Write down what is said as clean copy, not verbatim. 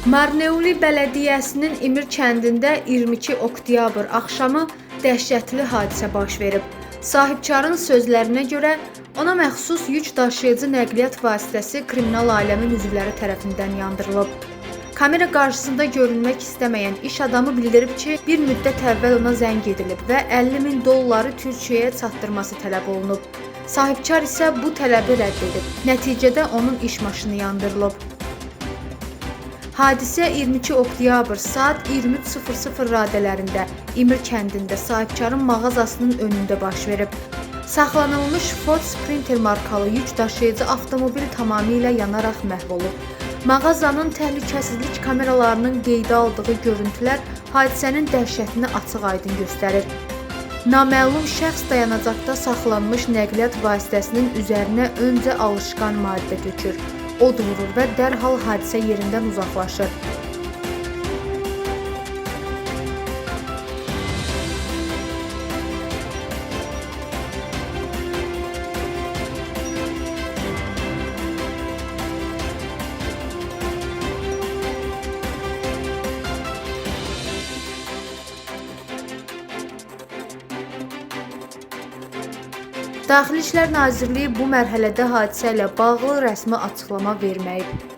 Marneuli Bələdiyyəsinin İmir kəndində 22 oktyabr axşamı dəhşətli hadisə baş verib. Sahibkarın sözlərinə görə ona məxsus yük daşıyıcı nəqliyyat vasitəsi kriminal ailəmin üzvləri tərəfindən yandırılıb. Kamera qarşısında görünmək istəməyən iş adamı bildirib ki, bir müddət əvvəl ona zəng edilib və 50.000 dolları Türkiyəyə çatdırması tələb olunub. Sahibkar isə bu tələbi rədd edib. Nəticədə onun iş maşını yandırılıb. Hadisə 22 oktyabr saat 23:00 radələrində İmir kəndində sahibkarın mağazasının önündə baş verib. Saxlanılmış Ford Sprinter markalı yük daşıyıcı avtomobil tamamilə yanaraq məhv olub. Mağazanın təhlükəsizlik kameralarının qeydə aldığı görüntülər hadisənin dəhşətini açıq-aydın göstərir. Naməlum şəxs dayanacaqda saxlanmış nəqliyyat vasitəsinin üzərinə öncə alışqan maddə tökür, od vurur və dərhal hadisə yerindən uzaqlaşır. Daxili İşlər Nazirliyi bu mərhələdə hadisə ilə bağlı rəsmi açıqlama verməyib.